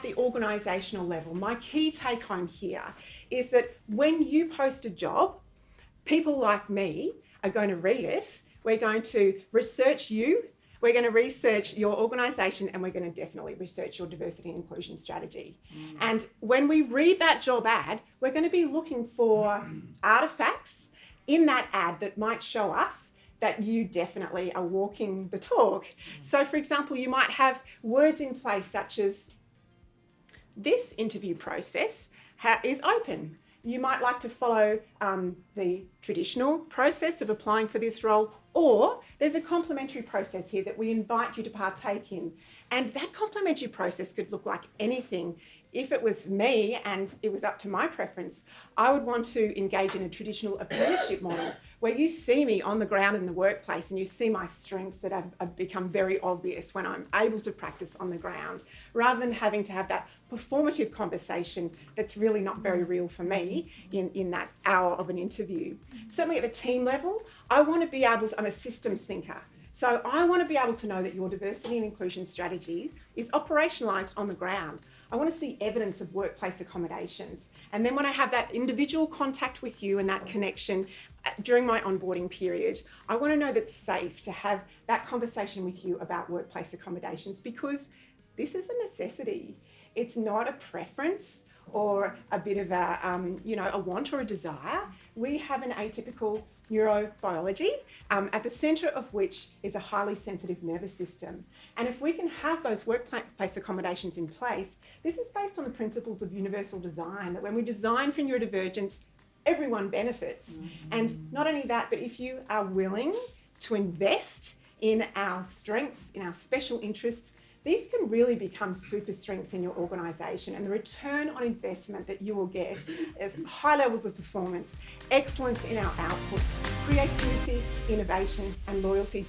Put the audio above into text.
the organisational level, my key take home here is that when you post a job, people like me are going to read it. We're going to research you. We're going to research your organisation, and we're going to definitely research your diversity and inclusion strategy. And when we read that job ad, we're going to be looking for artefacts in that ad that might show us that you definitely are walking the talk. So, for example, you might have words in place such as, this interview process is open. You might like to follow the traditional process of applying for this role, or there's a complementary process here that we invite you to partake in. And that complementary process could look like anything. If it was me and it was up to my preference, I would want to engage in a traditional apprenticeship model where you see me on the ground in the workplace and you see my strengths that have become very obvious when I'm able to practice on the ground, rather than having to have that performative conversation that's really not very real for me in that hour of an interview. Certainly at the team level, I want to be able to, I'm a systems thinker. So I want to be able to know that your diversity and inclusion strategy is operationalised on the ground. I want to see evidence of workplace accommodations. And then when I have that individual contact with you and that connection during my onboarding period, I want to know that it's safe to have that conversation with you about workplace accommodations, because this is a necessity. It's not a preference or a bit of a want or a desire. We have an atypical neurobiology, at the centre of which is a highly sensitive nervous system. And if we can have those workplace accommodations in place, this is based on the principles of universal design, that when we design for neurodivergence, everyone benefits. And not only that, but if you are willing to invest in our strengths, in our special interests, these can really become super strengths in your organisation, and the return on investment that you will get is high levels of performance, excellence in our outputs, creativity, innovation and loyalty.